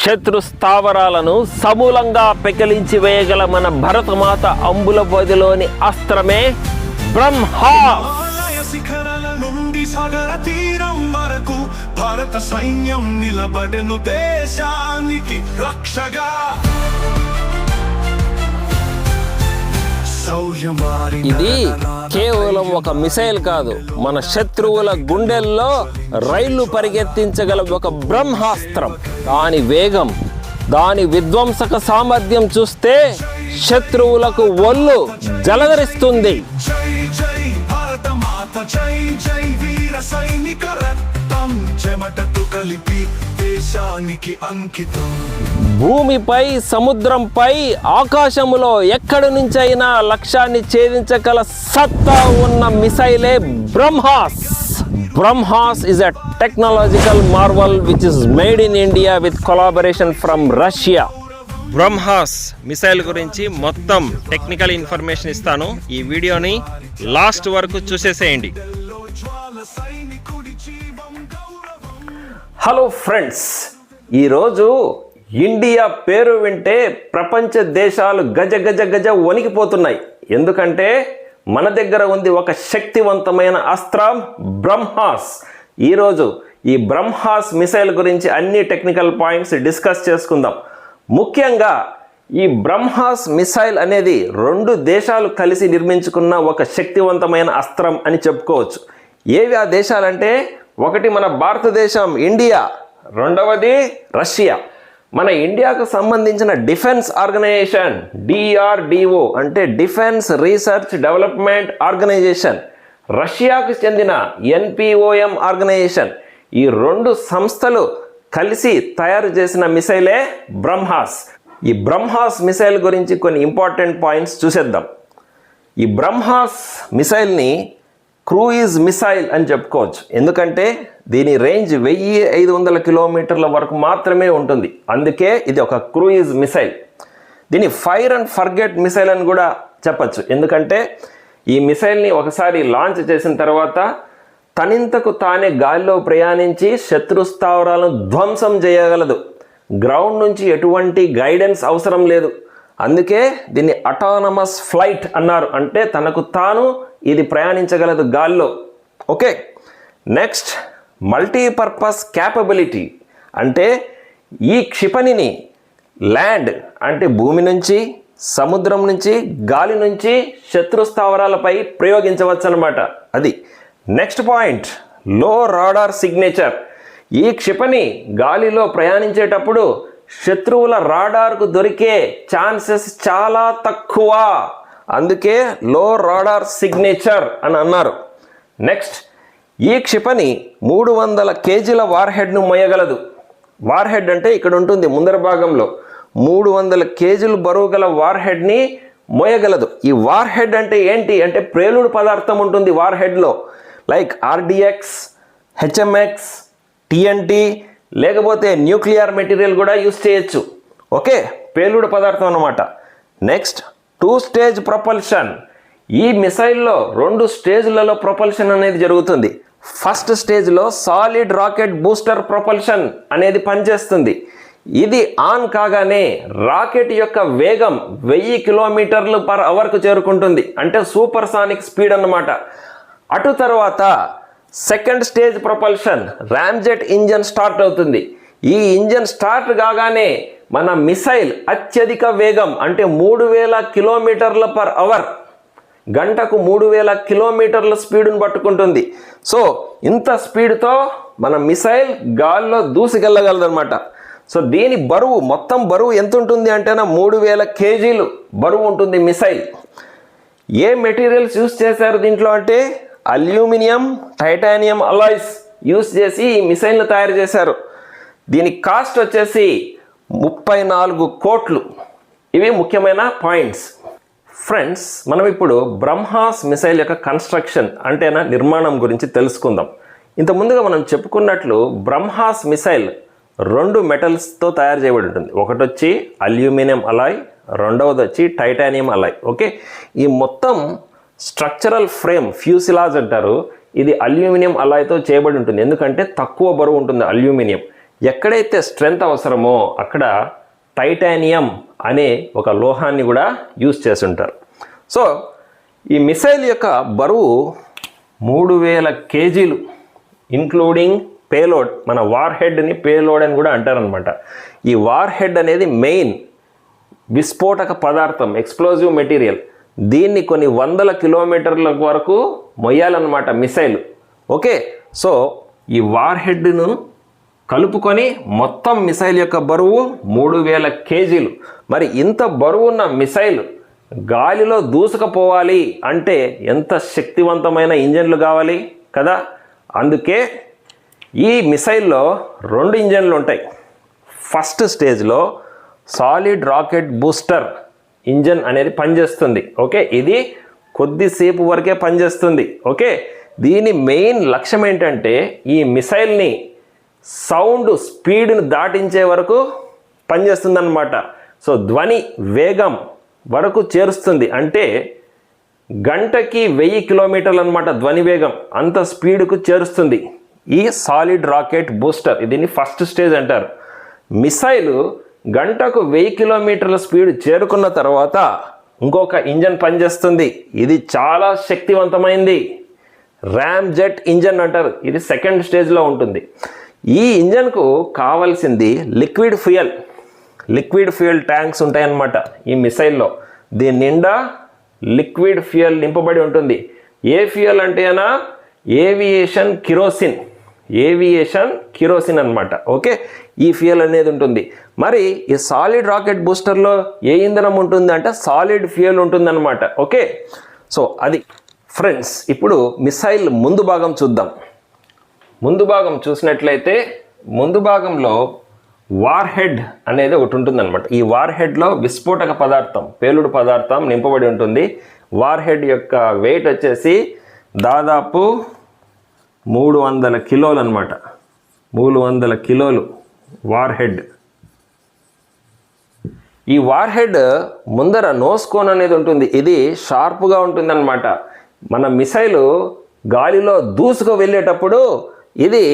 శత్రు స్థావరాలను సమూలంగా పెకిలించి వేయగల మన భరతమాత అంబుల పొదిలోని అస్త్రమే బ్రహ్మాస్. శిఖరాల నుండి సాగర తీరం వరకు భారత సైన్యం నిలబడెను దేశానికి రక్షగా. ఇది కేవలం ఒక మిసైల్ కాదు, మన శత్రువుల గుండెల్లో రైళ్లు పరిగెత్తించగల ఒక బ్రహ్మాస్త్రం. దాని వేగం, దాని విధ్వంసక సామర్థ్యం చూస్తే శత్రువులకు ఒళ్ళు జలధరిస్తుంది. జై జై భారత మాత, జై జై వీర సైనిక రక్తం చెమటతో కలిపి దేశానికి అంకితం. భూమిపై, సముద్రంపై, ఆకాశములో ఎక్కడి నుంచైనా లక్ష్యాన్ని ఛేదించగల సత్తా ఉన్న మిసైలే BrahMos. BrahMos is a technological marvel which is made in India with collaboration from Russia. Brahma's missile గురించి మొత్తం టెక్నికల్ ఇన్ఫర్మేషన్ ఇస్తాను. ఈ వీడియోని లాస్ట్ వరకు చూసేసేయండి. హలో ఫ్రెండ్స్, ఈరోజు ఇండియా పేరు వింటే ప్రపంచ దేశాలు గజ గజ గజ వణికిపోతున్నాయి. ఎందుకంటే మన దగ్గర ఉంది ఒక శక్తివంతమైన అస్త్రం బ్రహ్మాస్. ఈరోజు ఈ బ్రహ్మాస్ మిసైల్ గురించి అన్ని టెక్నికల్ పాయింట్స్ డిస్కస్ చేసుకుందాం. ముఖ్యంగా ఈ బ్రహ్మాస్ మిసైల్ అనేది 2 దేశాలు కలిసి నిర్మించుకున్న ఒక శక్తివంతమైన అస్త్రం అని చెప్పుకోవచ్చు. ఏవి ఆ దేశాలంటే, ఒకటి మన భారతదేశం ఇండియా, రెండవది రష్యా. మన ఇండియాకు సంబంధించిన డిఫెన్స్ ఆర్గనైజేషన్ DRDO అంటే డిఫెన్స్ రీసెర్చ్ డెవలప్మెంట్ ఆర్గనైజేషన్, రష్యాకు చెందిన NPOM ఆర్గనైజేషన్, ఈ 2 సంస్థలు కలిసి తయారు చేసిన మిసైలే బ్రహ్మాస్. ఈ బ్రహ్మాస్ మిసైల్ గురించి కొన్ని ఇంపార్టెంట్ పాయింట్స్ చూసేద్దాం. ఈ బ్రహ్మాస్ మిసైల్ని క్రూయిజ్ మిసైల్ అని చెప్పుకోవచ్చు. ఎందుకంటే దీని రేంజ్ 1500 కిలోమీటర్ల వరకు మాత్రమే ఉంటుంది. అందుకే ఇది ఒక క్రూయిజ్ మిసైల్. దీన్ని ఫైర్ అండ్ ఫర్గెట్ మిసైల్ అని కూడా చెప్పచ్చు. ఎందుకంటే ఈ మిసైల్ని ఒకసారి లాంచ్ చేసిన తర్వాత తనింతకు తానే గాలిలో ప్రయాణించి శత్రు స్థావరాలను ధ్వంసం చేయగలదు. గ్రౌండ్ నుంచి ఎటువంటి గైడెన్స్ అవసరం లేదు. అందుకే దీన్ని అటానమస్ ఫ్లైట్ అన్నారు. అంటే తనకు తాను ఇది ప్రయాణించగలదు గాల్లో. Okay, next multipurpose capability. అంటే ఈ క్షిపణిని ల్యాండ్ అంటే భూమి నుంచి, సముద్రం నుంచి, గాలి నుంచి శత్రు స్థావరాలపై ప్రయోగించవచ్చు అన్నమాట. అది నెక్స్ట్ పాయింట్, లో రాడార్ సిగ్నేచర్. ఈ క్షిపణి గాలిలో ప్రయాణించేటప్పుడు శత్రువుల రాడార్కు దొరికే ఛాన్సెస్ చాలా తక్కువ. అందుకే లో రాడార్ సిగ్నేచర్ అని అన్నారు. నెక్స్ట్, ఈ క్షిపణి 300 కేజీల వార్హెడ్ను మోయగలదు. వార్హెడ్ అంటే ఇక్కడ ఉంటుంది ముందర భాగంలో. 300 కేజీలు బరువు గల వార్హెడ్ని మోయగలదు. ఈ వార్హెడ్ అంటే ఏంటి అంటే ప్రేలుడు పదార్థం ఉంటుంది వార్హెడ్లో. లైక్ RDX, HMX, TNT, లేకపోతే న్యూక్లియర్ మెటీరియల్ కూడా యూస్ చేయొచ్చు. ఓకే, పేలుడు పదార్థం అన్నమాట. Next, 2 stage propulsion. ఈ మిసైల్లో 2 స్టేజ్లలో ప్రొపల్షన్ అనేది జరుగుతుంది. ఫస్ట్ స్టేజ్లో సాలిడ్ రాకెట్ బూస్టర్ ప్రొపల్షన్ అనేది పనిచేస్తుంది. ఇది ఆన్ కాగానే రాకెట్ యొక్క వేగం 1000 కిలోమీటర్లు పర్ అవర్కు చేరుకుంటుంది. అంటే సూపర్ సానిక్ స్పీడ్ అన్నమాట. అటు తర్వాత second stage propulsion ramjet engine start అవుతుంది. ఈ ఇంజన్ స్టార్ట్ కాగానే మన మిసైల్ అత్యధిక వేగం అంటే 3000 కిలోమీటర్ల పర్ అవర్, గంటకు 3000 కిలోమీటర్ల స్పీడ్ను పట్టుకుంటుంది. సో ఇంత స్పీడ్తో మన మిసైల్ గాల్లో దూసుకెళ్ళగలదన్నమాట. సో దీని బరువు, మొత్తం బరువు ఎంత ఉంటుంది అంటేనా 3000 కేజీలు బరువు ఉంటుంది మిసైల్. ఏ మెటీరియల్స్ యూస్ చేశారు దీంట్లో అంటే అల్యూమినియం, టైటానియం అలాయ్స్ యూస్ చేసి ఈ మిసైల్ను తయారు చేశారు. దీని కాస్ట్ వచ్చేసి 34 కోట్లు. ఇవి ముఖ్యమైన పాయింట్స్. ఫ్రెండ్స్, మనం ఇప్పుడు బ్రహ్మాస్ మిసైల్ యొక్క కన్స్ట్రక్షన్ అంటేనా నిర్మాణం గురించి తెలుసుకుందాం. ఇంత ముందుగా మనం చెప్పుకున్నట్లు బ్రహ్మాస్ మిసైల్ 2 మెటల్స్తో తయారు చేయబడి ఉంటుంది. ఒకటి వచ్చి అల్యూమినియం అలాయ్, రెండవది వచ్చి టైటానియం అలాయ్. ఓకే, ఈ మొత్తం స్ట్రక్చరల్ ఫ్రేమ్ ఫ్యూసిలాజ్ అంటారు. ఇది అల్యూమినియం అలాయ్తో చేయబడి ఉంటుంది. ఎందుకంటే తక్కువ బరువు ఉంటుంది అల్యూమినియం. ఎక్కడైతే స్ట్రెంగ్త్ అవసరమో అక్కడ టైటానియం అనే ఒక లోహాన్ని కూడా యూజ్ చేస్తుంటారు. సో ఈ మిసైల్ యొక్క బరువు 3000 కేజీలు, ఇంక్లూడింగ్ పేలోడ్. మన వార్ హెడ్ని పేలోడ్ అని కూడా అంటారనమాట. ఈ వార్ హెడ్ అనేది మెయిన్ విస్ఫోటక పదార్థం, ఎక్స్ప్లోజివ్ మెటీరియల్. దీన్ని కొన్ని 100 కిలోమీటర్ల వరకు మొయ్యాలన్నమాట మిసైల్. ఓకే, సో ఈ వార్ హెడ్ను కలుపుకొని మొత్తం మిసైల్ యొక్క బరువు 3000 కేజీలు. మరి ఇంత బరువు ఉన్న మిసైల్ గాలిలో దూసుకుపోవాలి అంటే ఎంత శక్తివంతమైన ఇంజన్లు కావాలి కదా. అందుకే ఈ మిసైల్లో 2 ఇంజన్లు ఉంటాయి. ఫస్ట్ స్టేజ్లో సాలిడ్ రాకెట్ బూస్టర్ ఇంజన్ అనేది పనిచేస్తుంది. ఓకే, ఇది కొద్దిసేపు వరకే పనిచేస్తుంది. ఓకే, దీని మెయిన్ లక్ష్యం ఏంటంటే ఈ మిసైల్ని సౌండ్ స్పీడ్ని దాటించే వరకు పనిచేస్తుంది అన్నమాట. సో ధ్వని వేగం వరకు చేరుస్తుంది. అంటే గంటకి 1000 కిలోమీటర్లు అనమాట ధ్వని వేగం, అంత స్పీడ్కు చేరుస్తుంది ఈ సాలిడ్ రాకెట్ బూస్టర్. దీన్ని ఫస్ట్ స్టేజ్ అంటారు. మిసైలు గంటకు 1000 కిలోమీటర్ల స్పీడ్ చేరుకున్న తర్వాత ఇంకొక ఇంజన్ పనిచేస్తుంది. ఇది చాలా శక్తివంతమైంది, ర్యామ్ జెట్ ఇంజన్ అంటారు. ఇది సెకండ్ స్టేజ్లో ఉంటుంది. ఈ ఇంజన్కు కావాల్సింది లిక్విడ్ ఫ్యూయల్ ట్యాంక్స్ ఉంటాయన్నమాట ఈ మిసైల్లో. దీని నిండా లిక్విడ్ ఫ్యూయల్ నింపబడి ఉంటుంది. ఏ ఫ్యూయల్ అంటే అనా ఏవియేషన్ కిరోసిన్ అన్నమాట. ఓకే, ఈ ఫ్యూయల్ అనేది ఉంటుంది. మరి ఈ సాలిడ్ రాకెట్ బూస్టర్లో ఏ ఇంధనం ఉంటుంది అంటే సాలిడ్ ఫ్యూయల్ ఉంటుందన్నమాట. ఓకే, సో అది ఫ్రెండ్స్. ఇప్పుడు మిసైల్ ముందు భాగం చూద్దాం. ముందు భాగం చూసినట్లయితే ముందు భాగంలో వార్ హెడ్ అనేది ఒకటి ఉంటుందన్నమాట. ఈ వార్ హెడ్లో విస్ఫోటక పదార్థం, పేలుడు పదార్థం నింపబడి ఉంటుంది. వార్ హెడ్ యొక్క వెయిట్ వచ్చేసి దాదాపు 300 కిలోలు అనమాట. 300 కిలోలు వార్ హెడ్. ఈ వార్ హెడ్ ముందర నోస్ కోన్ అనేది ఉంటుంది. ఇది షార్ప్గా ఉంటుందన్నమాట. మన మిసైలు గాలిలో దూసుకు వెళ్ళేటప్పుడు ఇది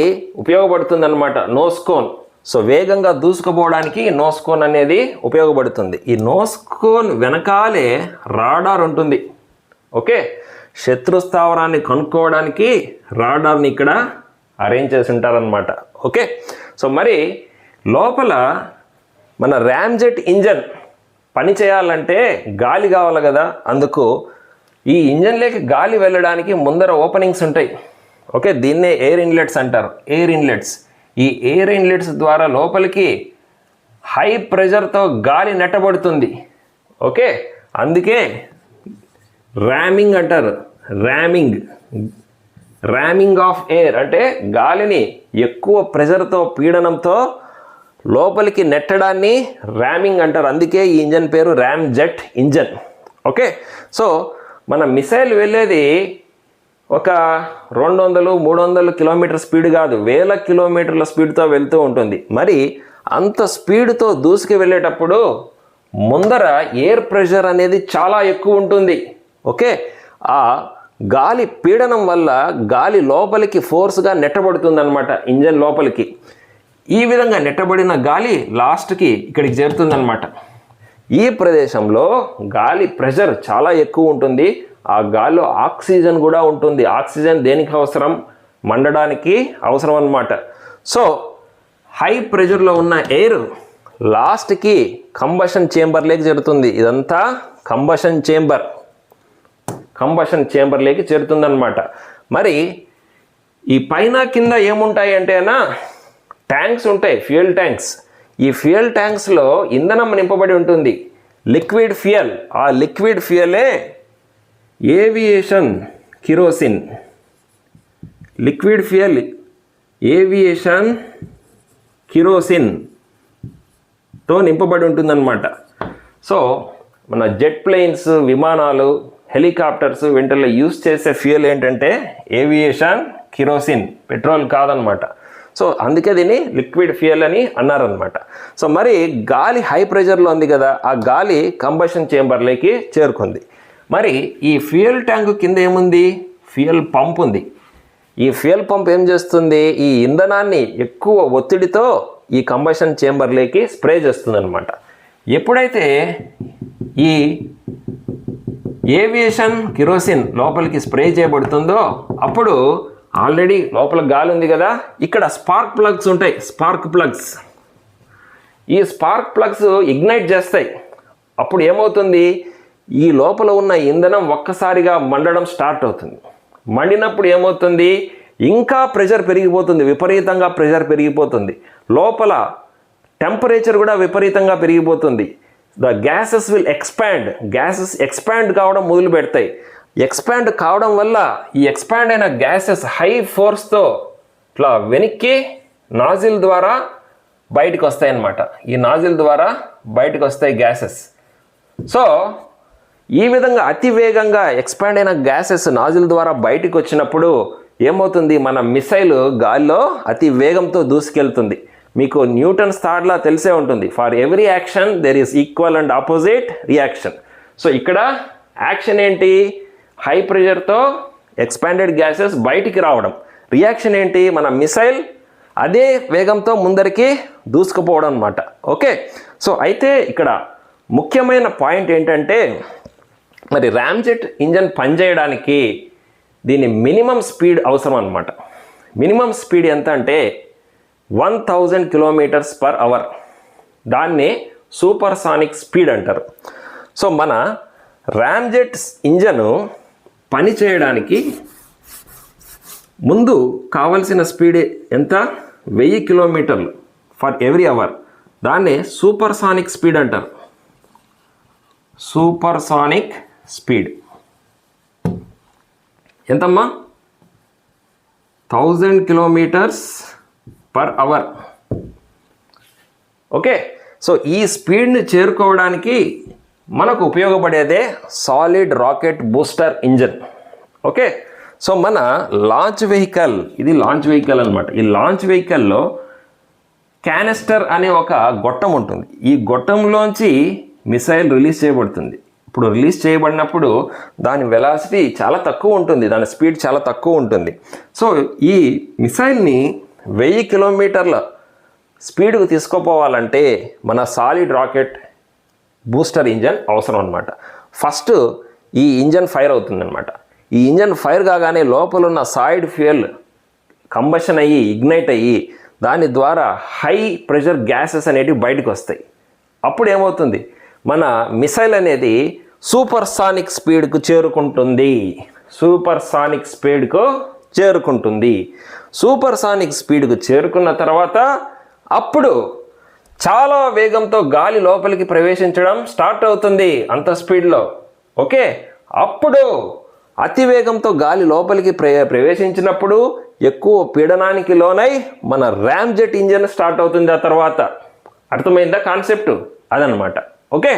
ఉపయోగపడుతుందన్నమాట, నోస్ కోన్. సో వేగంగా దూసుకుపోవడానికి నోస్ కోన్ అనేది ఉపయోగపడుతుంది. ఈ నోస్ కోన్ వెనకాలే రాడార్ ఉంటుంది. ఓకే, శత్రు స్థావరాన్ని కనుక్కోవడానికి రాడార్ని ఇక్కడ అరేంజ్ చేసి ఉంటారనమాట. ఓకే, సో మరి లోపల మన ర్యామ్ జెట్ ఇంజన్ పని చేయాలంటే గాలి కావాలి కదా. అందుకు ఈ ఇంజన్లోకి గాలి వెళ్ళడానికి ముందర ఓపెనింగ్స్ ఉంటాయి. ఓకే, దీన్నే ఎయిర్ ఇన్లెట్స్ అంటారు. ఈ ఎయిర్ ఇన్లెట్స్ ద్వారా లోపలికి హై ప్రెషర్తో గాలి నెట్టబడుతుంది. ఓకే, అందుకే ర్యామింగ్ అంటారు. ర్యామింగ్ ఆఫ్ ఎయిర్ అంటే గాలిని ఎక్కువ ప్రెషర్తో, పీడనంతో లోపలికి నెట్టడాన్ని ర్యామింగ్ అంటారు. అందుకే ఈ ఇంజన్ పేరు RAM jet engine. Okay, so మన మిసైల్ వెళ్ళేది ఒక 200-300 కిలోమీటర్ స్పీడ్ కాదు, 1000 కిలోమీటర్ల స్పీడ్తో వెళ్తూ ఉంటుంది. మరి అంత స్పీడ్తో దూసుకు వెళ్ళేటప్పుడు ముందర ఎయిర్ ప్రెషర్ అనేది చాలా ఎక్కువ ఉంటుంది. ఓకే, ఆ గాలి పీడనం వల్ల గాలి లోపలికి ఫోర్స్గా నెట్టబడుతుంది అనమాట ఇంజన్ లోపలికి. ఈ విధంగా నెట్టబడిన గాలి లాస్ట్కి ఇక్కడికి చేరుతుందన్నమాట. ఈ ప్రదేశంలో గాలి ప్రెషర్ చాలా ఎక్కువ ఉంటుంది. ఆ గాలిలో ఆక్సిజన్ కూడా ఉంటుంది. ఆక్సిజన్ దేనికి అవసరం? మండడానికి అవసరం అన్నమాట. సో హై ప్రెషర్లో ఉన్న ఎయిర్ లాస్ట్కి కంబషన్ చేంబర్లోకి చేరుతుంది. ఇదంతా కంబషన్ చేంబర్లోకి చేరుతుందన్నమాట. మరి ఈ పైన కింద ఏముంటాయి అంటే ట్యాంక్స్ ఉంటాయి, ఫ్యూయల్ ట్యాంక్స్. ఈ ఫ్యూయల్ ట్యాంక్స్లో ఇంధనం నింపబడి ఉంటుంది, లిక్విడ్ ఫ్యూయల్. ఆ లిక్విడ్ ఫ్యూయలే aviation kerosene. Liquid fuel aviation కిరోసిన్తో నింపబడి ఉంటుందన్నమాట. సో మన జెట్ ప్లేన్స్, విమానాలు, హెలికాప్టర్స్ వీటిల్లో యూస్ చేసే ఫ్యూయల్ ఏంటంటే ఏవియేషన్ కిరోసిన్, పెట్రోల్ కాదనమాట. సో అందుకే దీన్ని లిక్విడ్ ఫ్యూయల్ అని అన్నారనమాట. సో మరి గాలి హై ప్రెషర్లో ఉంది కదా, ఆ గాలి కంబషన్ చేంబర్లోకి చేరుకుంది. మరి ఈ ఫ్యూయల్ ట్యాంకు కింద ఏముంది? ఫ్యూయల్ పంప్ ఉంది. ఈ ఫ్యూయల్ పంప్ ఏం చేస్తుంది? ఈ ఇంధనాన్ని ఎక్కువ ఒత్తిడితో ఈ కంబషన్ చేంబర్లోకి స్ప్రే చేస్తుందన్నమాట. ఎప్పుడైతే ఈ ఏవియేషన్ కిరోసిన్ లోపలికి స్ప్రే చేయబడుతుందో అప్పుడు ఆల్రెడీ లోపల గాలి ఉంది కదా, ఇక్కడ స్పార్క్ ప్లగ్స్ ఉంటాయి. స్పార్క్ ప్లగ్స్, ఈ స్పార్క్ ప్లగ్స్ ఇగ్నైట్ చేస్తాయి. అప్పుడు ఏమవుతుంది, ఈ లోపల ఉన్న ఇంధనం ఒక్కసారిగా మండడం స్టార్ట్ అవుతుంది. మండినప్పుడు ఏమవుతుంది, ఇంకా ప్రెషర్ పెరిగిపోతుంది, విపరీతంగా ప్రెషర్ పెరిగిపోతుంది. లోపల టెంపరేచర్ కూడా విపరీతంగా పెరిగిపోతుంది. The gases will expand, gases expand కావడం మొదలు పెడతాయి. ఎక్స్పాండ్ కావడం వల్ల ఈ ఎక్స్పాండ్ అయిన గ్యాసెస్ హై ఫోర్స్తో ఇట్లా వెనక్కి నాజిల్ ద్వారా బయటకు వస్తాయి అన్నమాట. ఈ నాజిల్ ద్వారా బయటకు వస్తాయి గ్యాసెస్. సో ఈ విధంగా అతి వేగంగా ఎక్స్పాండ్ అయిన గ్యాసెస్ నాజిల్ ద్వారా బయటకు వచ్చినప్పుడు ఏమవుతుంది, మన మిసైల్ గాల్లో అతి వేగంతో దూసుకెళ్తుంది. మీకు న్యూటన్స్ థాట్లా తెలిసే ఉంటుంది, for every action there is equal and opposite reaction. So ఇక్కడ యాక్షన్ ఏంటి, హై ప్రెషర్తో ఎక్స్పాండెడ్ గ్యాసెస్ బయటికి రావడం. రియాక్షన్ ఏంటి, మన మిసైల్ అదే వేగంతో ముందరికి దూసుకుపోవడం అన్నమాట. ఓకే, సో అయితే ఇక్కడ ముఖ్యమైన పాయింట్ ఏంటంటే, మరి ర్యామ్జెట్ ఇంజన్ పనిచేయడానికి దీని మినిమం స్పీడ్ అవసరం అన్నమాట. మినిమం స్పీడ్ ఎంత అంటే 1000 km/h. దాన్ని సూపర్ సానిక్ స్పీడ్ అంటారు. సో మన ర్యామ్జెట్ ఇంజను పని చేయడానికి ముందు కావలసిన స్పీడ్ ఎంత, 1000 km/h. దాన్ని సూపర్ సానిక్ స్పీడ్ అంటారు. సూపర్ సానిక్ స్పీడ్ ఎంతమ్మా, 1000 km/h. ఓకే, సో ఈ స్పీడ్ని చేరుకోవడానికి మనకు ఉపయోగపడేదే solid rocket booster engine. Okay, so మన లాంచ్ వెహికల్, ఇది లాంచ్ వెహికల్ అనమాట. ఈ లాంచ్ వెహికల్లో క్యానిస్టర్ అనే ఒక గొట్టం ఉంటుంది. ఈ గొట్టంలోంచి మిసైల్ రిలీజ్ చేయబడుతుంది. ఇప్పుడు రిలీజ్ చేయబడినప్పుడు దాని వెలాసిటీ చాలా తక్కువ ఉంటుంది, దాని స్పీడ్ చాలా తక్కువ ఉంటుంది. సో ఈ మిసైల్ని 1000 km స్పీడ్కు తీసుకుపోవాలంటే మన సాలిడ్ రాకెట్ బూస్టర్ ఇంజన్ అవసరం అనమాట. ఫస్ట్ ఈ ఇంజన్ ఫైర్ అవుతుందన్నమాట. ఈ ఇంజన్ ఫైర్ కాగానే లోపల ఉన్న సాయిడ్ ఫ్యూయల్ కంబషన్ అయ్యి ఇగ్నైట్ అయ్యి దాని ద్వారా హై ప్రెషర్ గ్యాసెస్ అనేటివి బయటకు వస్తాయి. అప్పుడు ఏమవుతుంది, మన మిసైల్ అనేది సూపర్ సానిక్ స్పీడ్కు చేరుకుంటుంది. సూపర్ సానిక్ స్పీడ్కు చేరుకుంటుంది. సూపర్ సానిక్ స్పీడ్కు చేరుకున్న తర్వాత అప్పుడు చాలా వేగంతో గాలి లోపలికి ప్రవేశించడం స్టార్ట్ అవుతుంది అంత స్పీడ్లో. ఓకే, అప్పుడు అతి వేగంతో గాలి లోపలికి ప్రవేశించినప్పుడు ఎక్కువ పీడనానికి లోనై మన ర్యామ్జెట్ ఇంజన్ స్టార్ట్ అవుతుంది. ఆ తర్వాత అర్థమైందా కాన్సెప్ట్, అదనమాట. ఓకే,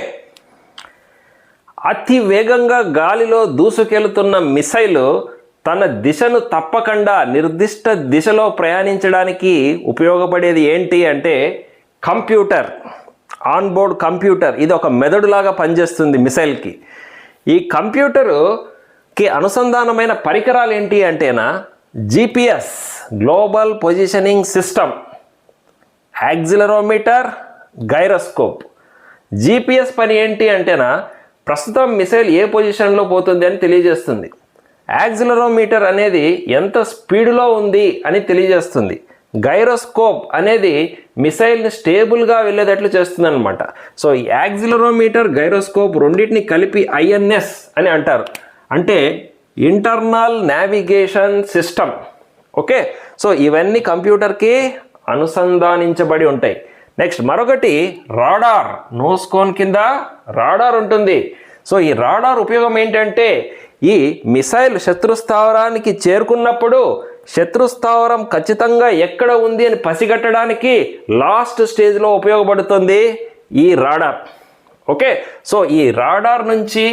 అతి వేగంగా గాలిలో దూసుకెళ్తున్న మిసైలు తన దిశను తప్పకుండా నిర్దిష్ట దిశలో ప్రయాణించడానికి ఉపయోగపడేది ఏంటి అంటే కంప్యూటర్, ఆన్బోర్డ్ కంప్యూటర్. ఇది ఒక మెదడులాగా పనిచేస్తుంది మిసైల్కి. ఈ కంప్యూటరుకి అనుసంధానమైన పరికరాలు ఏంటి అంటేనా GPS, global positioning system, accelerometer, gyroscope. GPS పని ఏంటి అంటేనా ప్రస్తుతం మిసైల్ ఏ పొజిషన్లో పోతుంది అని తెలియజేస్తుంది. యాక్సిలరోమీటర్ అనేది ఎంత స్పీడ్లో ఉంది అని తెలియజేస్తుంది. గైరోస్కోప్ అనేది మిసైల్ని స్టేబుల్గా వెళ్ళేటట్లు చేస్తుంది అనమాట. సో ఈ యాక్సిలరోమీటర్, గైరోస్కోప్ రెండింటిని కలిపి ఐఎన్ఎస్ అని అంటారు, అంటే internal navigation system. Okay, so ఇవన్నీ కంప్యూటర్కి అనుసంధానించబడి ఉంటాయి. నెక్స్ట్ మరొకటి రాడార్, నోస్కోన్ కింద రాడార్ ఉంటుంది. సో ఈ రాడార్ ఉపయోగం ఏంటంటే ఈ మిసైల్ శత్రుస్థావరానికి చేరుకున్నప్పుడు శత్రుస్థావరం ఖచ్చితంగా ఎక్కడ ఉంది అని పసిగట్టడానికి లాస్ట్ స్టేజ్లో ఉపయోగపడుతుంది ఈ రాడార్. ఓకే, సో ఈ రాడార్ నుంచి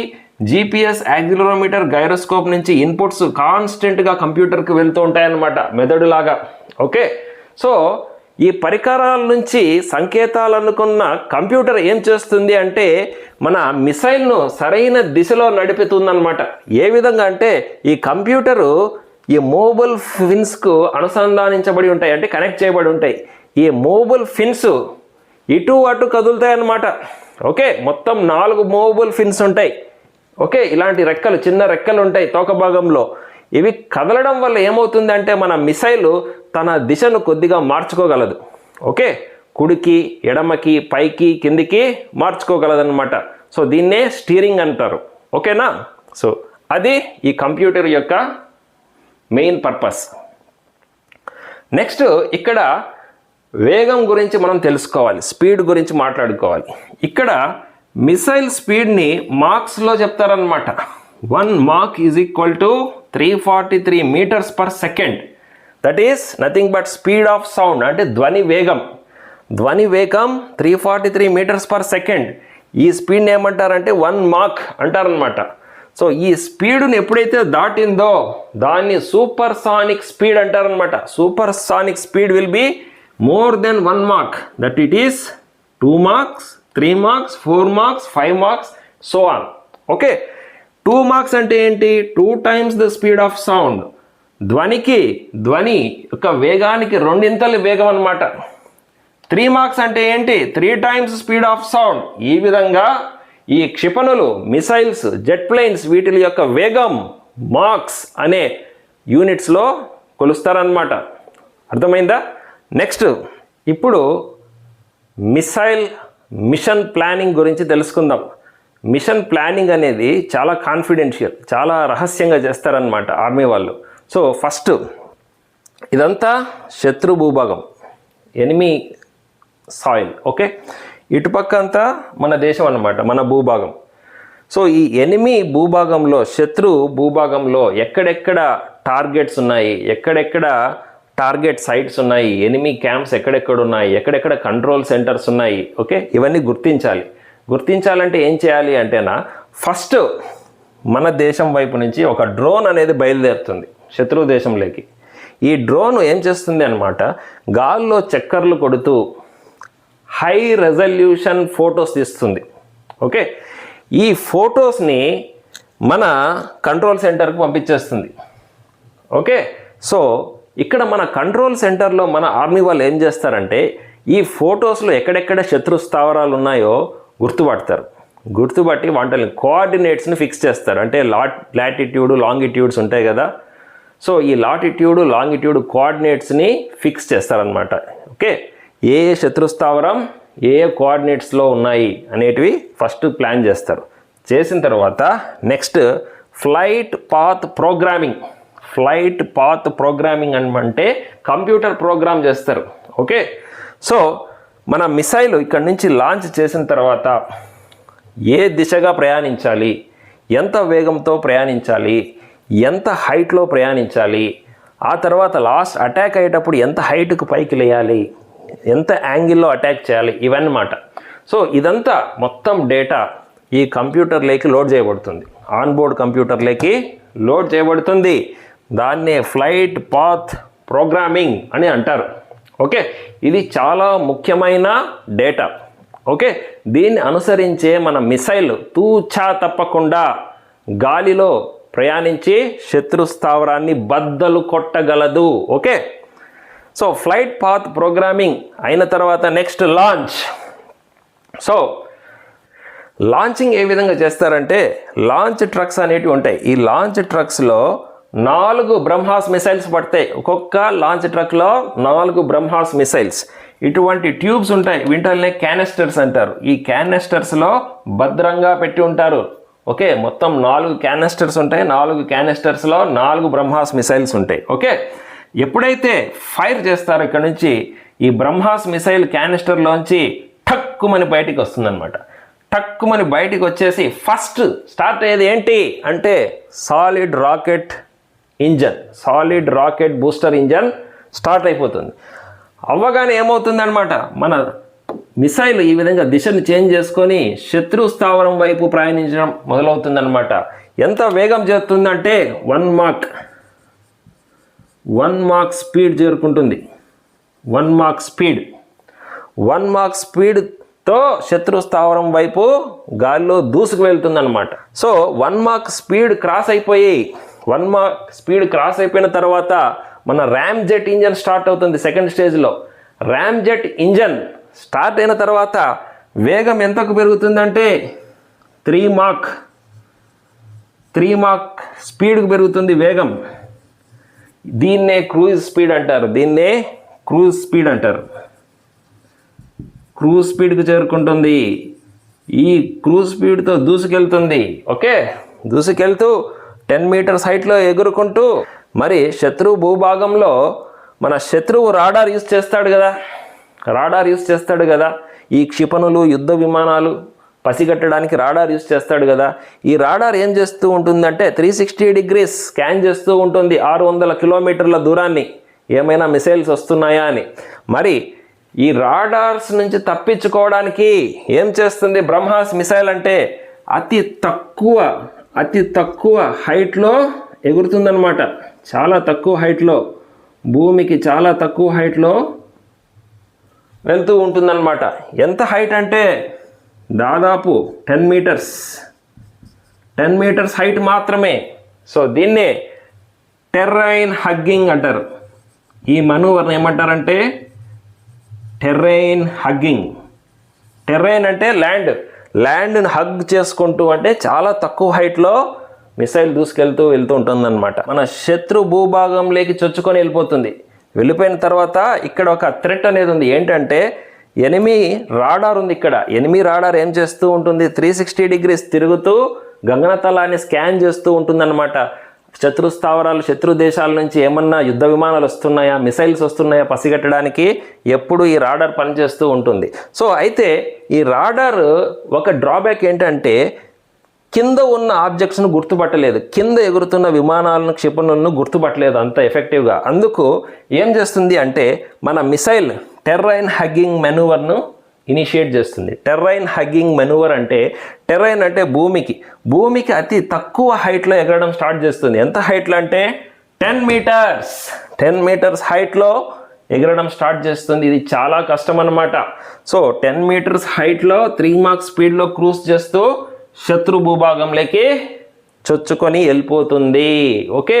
జిపిఎస్, యాక్సిలరోమీటర్, గైరోస్కోప్ నుంచి ఇన్పుట్స్ కాన్స్టెంట్గా కంప్యూటర్కి వెళ్తూ ఉంటాయన్నమాట, మెదడులాగా. ఓకే, సో ఈ పరికరాల నుంచి సంకేతాలు అనుకున్న కంప్యూటర్ ఏం చేస్తుంది అంటే మన మిసైల్ను సరైన దిశలో నడుపుతుందన్నమాట. ఏ విధంగా అంటే ఈ కంప్యూటరు ఈ మోబైల్ ఫిన్స్కు అనుసంధానించబడి ఉంటాయి, అంటే కనెక్ట్ చేయబడి ఉంటాయి. ఈ మూవబుల్ ఫిన్స్ ఇటు అటు కదులుతాయి అన్నమాట. ఓకే, మొత్తం 4 మూవబుల్ ఫిన్స్ ఉంటాయి. ఓకే, ఇలాంటి రెక్కలు, చిన్న రెక్కలు ఉంటాయి తోక భాగంలో. ఇవి కదలడం వల్ల ఏమవుతుందంటే మన మిసైల్ తన దిశను కొద్దిగా మార్చుకోగలదు. ఓకే, కుడికి, ఎడమకి, పైకి, కిందికి మార్చుకోగలదన్నమాట. సో దీన్నే స్టీరింగ్ అంటారు. ఓకేనా? సో అది ఈ కంప్యూటర్ యొక్క మెయిన్ పర్పస్. నెక్స్ట్ ఇక్కడ వేగం గురించి మనం తెలుసుకోవాలి, స్పీడ్ గురించి మాట్లాడుకోవాలి. ఇక్కడ మిసైల్ స్పీడ్ని మార్క్స్లో చెప్తారనమాట. 1 Mach is equal to 343 meters per second. That is nothing but speed of sound, అంటే ధ్వని వేగం. ధ్వని వేగం 343 meters per second. ఈ స్పీడ్ని ఏమంటారంటే 1 Mach అంటారనమాట. సో ఈ స్పీడ్ని ఎప్పుడైతే దాటిందో దాన్ని సూపర్ సానిక్ స్పీడ్ అంటారనమాట. Super sonic speed will be more than 1 Mach, that it is 2 Machs, 3 Machs, 4 Machs, 5 Machs, so on. Okay, 2 Machs అంటే ఏంటి? 2 times the speed of sound. ధ్వని యొక్క వేగానికి 2 ఇంతలు వేగం అన్నమాట. 3 Machs అంటే ఏంటి? 3 times speed of sound. ఈ విధంగా ఈ క్షిపణులు, మిసైల్స్, జెట్ ప్లేన్స్, వీటి యొక్క వేగం మార్క్స్ అనే యూనిట్స్లో కొలుస్తారన్నమాట. అర్థమైందా? నెక్స్ట్ ఇప్పుడు మిషన్ ప్లానింగ్ గురించి తెలుసుకుందాం. మిషన్ ప్లానింగ్ అనేది చాలా కాన్ఫిడెన్షియల్, చాలా రహస్యంగా చేస్తారనమాట ఆర్మీ వాళ్ళు. సో ఫస్ట్ ఇదంతా శత్రు భూభాగం, ఎనిమీ సాయిల్. ఓకే, ఇటుపక్క అంతా మన దేశం అన్నమాట, మన భూభాగం. సో ఈ ఎనిమీ భూభాగంలో, శత్రు భూభాగంలో ఎక్కడెక్కడ టార్గెట్స్ ఉన్నాయి, ఎక్కడెక్కడ టార్గెట్ సైట్స్ ఉన్నాయి, ఎనిమీ క్యాంప్స్ ఎక్కడెక్కడ ఉన్నాయి, ఎక్కడెక్కడ కంట్రోల్ సెంటర్స్ ఉన్నాయి. ఓకే, ఇవన్నీ గుర్తించాలి. గుర్తించాలంటే ఏం చేయాలి అంటేనా, ఫస్ట్ మన దేశం వైపు నుంచి ఒక డ్రోన్ అనేది బయలుదేరుతుంది శత్రు దేశంలోకి. ఈ డ్రోన్ ఏం చేస్తుంది అనమాట, గాల్లో చక్కర్లు కొడుతూ హై రెజల్యూషన్ ఫొటోస్ తీస్తుంది. ఓకే, ఈ ఫొటోస్ని మన కంట్రోల్ సెంటర్కి పంపించేస్తుంది. ఓకే, సో ఇక్కడ మన కంట్రోల్ సెంటర్లో మన ఆర్మీ వాళ్ళు ఏం చేస్తారంటే ఈ ఫొటోస్లో ఎక్కడెక్కడ శత్రు స్థావరాలు ఉన్నాయో గుర్తుపడతారు. గుర్తుపట్టి వాటిని కోఆర్డినేట్స్ని ఫిక్స్ చేస్తారు. అంటే లాటిట్యూడ్, లాంగిట్యూడ్స్ ఉంటాయి కదా. సో ఈ లాటిట్యూడ్, లాంగిట్యూడ్ కోఆర్డినేట్స్ని ఫిక్స్ చేస్తారనమాట. ఓకే, ఏ ఏ శత్రు స్థావరం ఏ ఏ కోఆర్డినేట్స్లో ఉన్నాయి అనేటివి ఫస్ట్ ప్లాన్ చేస్తారు. చేసిన తర్వాత next flight path programming. Flight path programming అంటే కంప్యూటర్ ప్రోగ్రామ్ చేస్తారు. ఓకే, సో మన మిసైల్ ఇక్కడ నుంచి లాంచ్ చేసిన తర్వాత ఏ దిశగా ప్రయాణించాలి, ఎంత వేగంతో ప్రయాణించాలి, ఎంత హైట్లో ప్రయాణించాలి, ఆ తర్వాత లాస్ట్ అటాక్ అయ్యేటప్పుడు ఎంత హైట్కు పైకి లేయాలి, ఎంత యాంగిల్లో అటాక్ చేయాలి, ఇవన్నమాట. సో ఇదంతా మొత్తం డేటా ఈ కంప్యూటర్లోకి లోడ్ చేయబడుతుంది, ఆన్బోర్డ్ కంప్యూటర్లోకి లోడ్ చేయబడుతుంది. దాన్నే ఫ్లైట్ పాత్ ప్రోగ్రామింగ్ అని అంటారు. ఓకే, ఇది చాలా ముఖ్యమైన డేటా. ఓకే, దీన్ని అనుసరించే మన మిసైల్ తూచా తప్పకుండా గాలిలో ప్రయాణించి శత్రు స్థావరాన్ని బద్దలు కొట్టగలదు. Okay, so flight path programming అయిన తర్వాత నెక్స్ట్ లాంచ్. సో లాంచింగ్ ఏ విధంగా చేస్తారంటే లాంచ్ ట్రక్స్ అనేటివి ఉంటాయి. ఈ లాంచ్ ట్రక్స్లో 4 బ్రహ్మాస్ మిసైల్స్ పడతాయి. ఒక్కొక్క లాంచ్ ట్రక్లో 4 బ్రహ్మాస్ మిసైల్స్. ఇటువంటి ట్యూబ్స్ ఉంటాయి, వీటిల్నే క్యానిస్టర్స్ అంటారు. ఈ క్యానిస్టర్స్లో భద్రంగా పెట్టి ఉంటారు. ఓకే, మొత్తం 4 క్యానిస్టర్స్ ఉంటాయి. 4 క్యానిస్టర్స్లో 4 బ్రహ్మాస్ మిసైల్స్ ఉంటాయి. ఓకే, ఎప్పుడైతే ఫైర్ చేస్తారో ఇక్కడ నుంచి ఈ బ్రహ్మాస్ మిసైల్ క్యానిస్టర్లోంచి ఠక్కుమని బయటికి వస్తుందన్నమాట. ఠక్కుమని బయటికి వచ్చేసి ఫస్ట్ స్టార్ట్ అయ్యేది ఏంటి అంటే solid rocket engine, solid rocket booster engine start అయిపోతుంది. అవ్వగానే ఏమవుతుందన్నమాట, మన మిసైల్ ఈ విధంగా దిశను చేంజ్ చేసుకొని శత్రు స్థావరం వైపు ప్రయాణించడం మొదలవుతుందన్నమాట. ఎంత వేగం చేస్తుందంటే 1 Mach స్పీడ్ చేరుకుంటుంది. 1 Mach స్పీడ్తో శత్రు స్థావరం వైపు గాల్లో దూసుకు వెళ్తుందన్నమాట. సో 1 Mach స్పీడ్ క్రాస్ అయిపోయి 1 Mach స్పీడ్ క్రాస్ అయిపోయిన తర్వాత మన ర్యామ్ జెట్ ఇంజన్ స్టార్ట్ అవుతుంది సెకండ్ స్టేజ్లో. రామ్జెట్ ఇంజన్ స్టార్ట్ అయిన తర్వాత వేగం ఎంతకు పెరుగుతుందంటే 3 మాక్ స్పీడ్కి పెరుగుతుంది వేగం. దీన్నే క్రూజ్ స్పీడ్ అంటారు. క్రూజ్ స్పీడ్కి చేరుకుంటుంది. ఈ క్రూజ్ స్పీడ్తో దూసుకెళ్తుంది. ఓకే, దూసుకెళ్తూ 10 మీటర్స్ హైట్లో ఎగురుకుంటూ మరి శత్రువు భూభాగంలో మన శత్రువు రాడార్ యూజ్ చేస్తాడు కదా. ఈ క్షిపణులు, యుద్ధ విమానాలు పసిగట్టడానికి రాడార్ యూజ్ చేస్తాడు కదా. ఈ రాడార్ ఏం చేస్తూ ఉంటుందంటే 360 డిగ్రీస్ స్కాన్ చేస్తూ ఉంటుంది 600 కిలోమీటర్ల దూరాన్ని, ఏమైనా మిసైల్స్ వస్తున్నాయా అని. మరి ఈ రాడార్స్ నుంచి తప్పించుకోవడానికి ఏం చేస్తుంది బ్రహ్మాస్ మిసైల్ అంటే అతి తక్కువ హైట్లో ఎగురుతుందన్నమాట. చాలా తక్కువ హైట్లో, భూమికి చాలా తక్కువ హైట్లో వెళ్తూ ఉంటుందన్నమాట. ఎంత హైట్ అంటే దాదాపు 10 మీటర్స్ హైట్ మాత్రమే. సో దీన్నే టెర్రైన్ హగ్గింగ్ అంటారు. ఈ మనూవర్ని ఏమంటారంటే టెర్రైన్ హగ్గింగ్. టెర్రైన్ అంటే ల్యాండ్ని హగ్ చేసుకుంటూ, అంటే చాలా తక్కువ హైట్లో మిసైల్ వెళ్తూ ఉంటుందన్నమాట. మన శత్రు భూభాగంలోకి చొచ్చుకొని వెళ్ళిపోయిన తర్వాత ఇక్కడ ఒక థ్రెట్ అనేది ఉంది. ఏంటంటే ఎనిమీ రాడార్ ఉంది. ఇక్కడ ఎనిమీ రాడార్ ఏం చేస్తూ ఉంటుంది, 360 డిగ్రీస్ తిరుగుతూ గగనతలాన్ని స్కాన్ చేస్తూ ఉంటుందన్నమాట. శత్రు స్థావరాలు, శత్రు దేశాల నుంచి ఏమన్నా యుద్ధ విమానాలు వస్తున్నాయా, మిసైల్స్ వస్తున్నాయా పసిగట్టడానికి ఎప్పుడు ఈ రాడార్ పనిచేస్తూ ఉంటుంది. సో అయితే ఈ రాడార్ ఒక డ్రాబ్యాక్ ఏంటంటే కింద ఉన్న ఆబ్జెక్ట్స్ను గుర్తుపట్టలేదు, కింద ఎగురుతున్న విమానాలను, క్షిపణులను గుర్తుపట్టలేదు అంత ఎఫెక్టివ్గా. అందుకు ఏం చేస్తుంది అంటే మన మిసైల్ టెర్రైన్ హగ్గింగ్ మెనూవర్ను ఇనిషియేట్ చేస్తుంది. టెర్రైన్ హగ్గింగ్ మెనూవర్ అంటే, టెర్రైన్ అంటే భూమికి అతి తక్కువ హైట్లో ఎగరడం స్టార్ట్ చేస్తుంది. ఎంత హైట్లో అంటే 10 మీటర్స్ హైట్లో ఎగరడం స్టార్ట్ చేస్తుంది. ఇది చాలా కష్టం అన్నమాట. సో 10 మీటర్స్ హైట్లో 3 మాక్ స్పీడ్లో క్రూజ్ చేస్తూ శత్రు భూభాగంలోకి చొచ్చుకొని వెళ్ళిపోతుంది. ఓకే,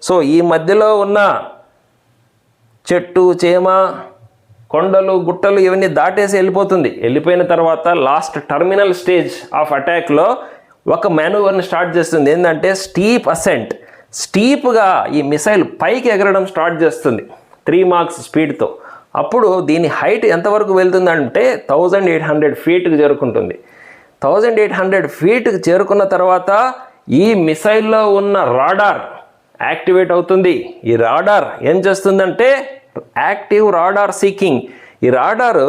సో ఈ మధ్యలో ఉన్న చెట్టు, చేమ, కొండలు, గుట్టలు ఇవన్నీ దాటేసి వెళ్ళిపోయిన తర్వాత లాస్ట్ టర్మినల్ స్టేజ్ ఆఫ్ అటాక్లో ఒక మాన్యూవర్ని స్టార్ట్ చేస్తుంది. ఏంటంటే స్టీప్ అసెంట్. స్టీప్గా ఈ మిసైల్ పైకి ఎగరడం స్టార్ట్ చేస్తుంది 3 మాక్స్ స్పీడ్తో. అప్పుడు దీని హైట్ ఎంతవరకు వెళ్తుందంటే 1800 ఫీట్కి చేరుకుంటుంది. 1800 ఫీట్కి చేరుకున్న తర్వాత ఈ మిసైల్లో ఉన్న రాడార్ యాక్టివేట్ అవుతుంది. ఈ రాడార్ ఏం చేస్తుందంటే యాక్టివ్ రాడార్ సీకింగ్. ఈ రాడార్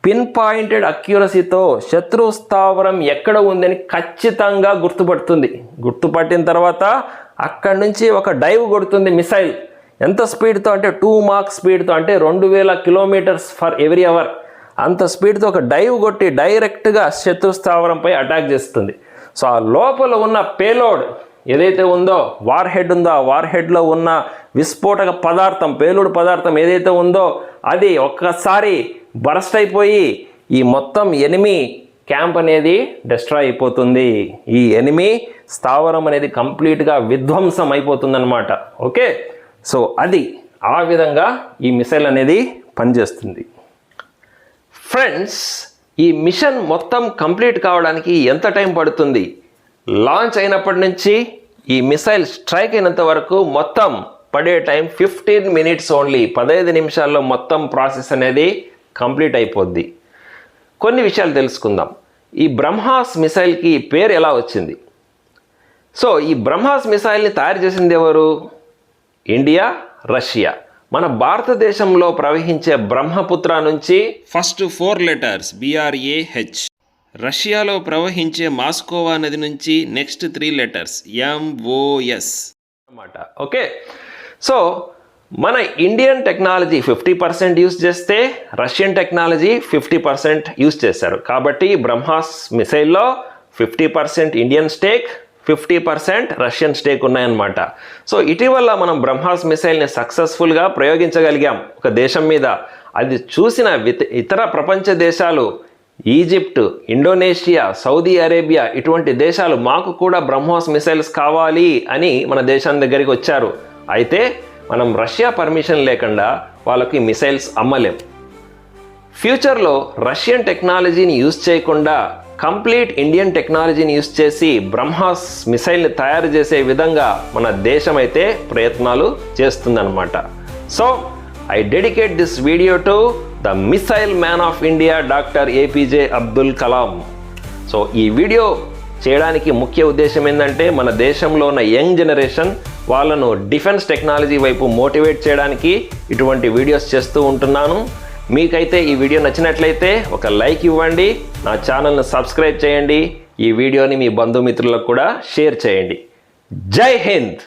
పిన్ పాయింటెడ్ అక్యురసీతో శత్రు స్థావరం ఎక్కడ ఉందని ఖచ్చితంగా గుర్తుపట్టిన తర్వాత అక్కడి నుంచి ఒక డైవ్ కొడుతుంది మిసైల్. ఎంత స్పీడ్తో అంటే 2 మాక్ స్పీడ్తో, అంటే 2000 కిలోమీటర్స్ ఫర్ ఎవ్రీ అవర్. అంత స్పీడ్తో ఒక డైవ్ కొట్టి డైరెక్ట్గా శత్రు స్థావరంపై అటాక్ చేస్తుంది. సో ఆ లోపల ఉన్న పేలోడ్ ఏదైతే ఉందో, వార్ హెడ్లో ఉన్న విస్ఫోటక పదార్థం, పేలుడు పదార్థం ఏదైతే ఉందో అది ఒక్కసారి బరస్ట్ అయిపోయి ఈ మొత్తం ఎనిమీ క్యాంప్ అనేది డిస్ట్రాయ్ అయిపోతుంది. ఈ ఎనిమీ స్థావరం అనేది కంప్లీట్గా విధ్వంసం అయిపోతుందన్నమాట. ఓకే, సో అది ఆ విధంగా ఈ మిసైల్ అనేది పనిచేస్తుంది. ఫ్రెండ్స్, ఈ మిషన్ మొత్తం కంప్లీట్ కావడానికి ఎంత టైం పడుతుంది? లాంచ్ అయినప్పటి నుంచి ఈ మిసైల్ స్ట్రైక్ అయినంత వరకు మొత్తం పడే టైం 15 మినిట్స్ ఓన్లీ. 15 నిమిషాల్లో మొత్తం ప్రాసెస్ అనేది కంప్లీట్ అయిపోద్ది. కొన్ని విషయాలు తెలుసుకుందాం. ఈ బ్రహ్మాస్ మిసైల్కి పేరు ఎలా వచ్చింది? సో ఈ బ్రహ్మాస్ మిసైల్ని తయారు చేసింది ఎవరు? India, Russia. మన భారతదేశంలో ప్రవహించే బ్రహ్మపుత్ర నుంచి ఫస్ట్ 4 లెటర్స్ BRAH, రష్యాలో ప్రవహించే మాస్కోవా నది నుంచి నెక్స్ట్ 3 లెటర్స్ MOS అన్నమాట. ఓకే, సో మన ఇండియన్ టెక్నాలజీ 50% యూస్ చేస్తే రష్యన్ టెక్నాలజీ 50% యూస్ చేశారు. కాబట్టి బ్రహ్మాస్ మిసైల్లో 50% ఇండియన్ స్టేక్, 50% రష్యన్ స్టేక్ ఉన్నాయన్నమాట. సో ఇటీవల మనం బ్రహ్మాస్ మిసైల్ని సక్సెస్ఫుల్గా ప్రయోగించగలిగాం ఒక దేశం మీద. అది చూసిన ఇతర ప్రపంచ దేశాలు, ఈజిప్ట్, ఇండోనేషియా, సౌదీ అరేబియా, ఇటువంటి దేశాలు మాకు కూడా బ్రహ్మోస్ మిసైల్స్ కావాలి అని మన దేశం దగ్గరికి వచ్చారు. అయితే మనం రష్యా పర్మిషన్ లేకుండా వాళ్ళకి మిసైల్స్ అమ్మలేం. ఫ్యూచర్లో రష్యన్ టెక్నాలజీని యూజ్ చేయకుండా కంప్లీట్ ఇండియన్ టెక్నాలజీని యూజ్ చేసి బ్రహ్మాస్ మిసైల్ని తయారు చేసే విధంగా మన దేశం అయితే ప్రయత్నాలు చేస్తుందన్నమాట. So I dedicate this video to the missile man of India doctor APJ Abdul Kalam. So ఈ వీడియో చేయడానికి ముఖ్య ఉద్దేశం ఏంటంటే మన దేశంలో ఉన్న యంగ్ జనరేషన్ వాళ్ళను డిఫెన్స్ టెక్నాలజీ వైపు మోటివేట్ చేయడానికి ఇటువంటి వీడియోస్ చేస్తూ ఉంటున్నాను. మీకైతే ఈ వీడియో నచ్చినట్లయితే ఒక లైక్ ఇవ్వండి, నా ఛానల్ను సబ్స్క్రైబ్ చేయండి, ఈ వీడియోని మీ బంధుమిత్రులకు కూడా షేర్ చేయండి. జై హింద్.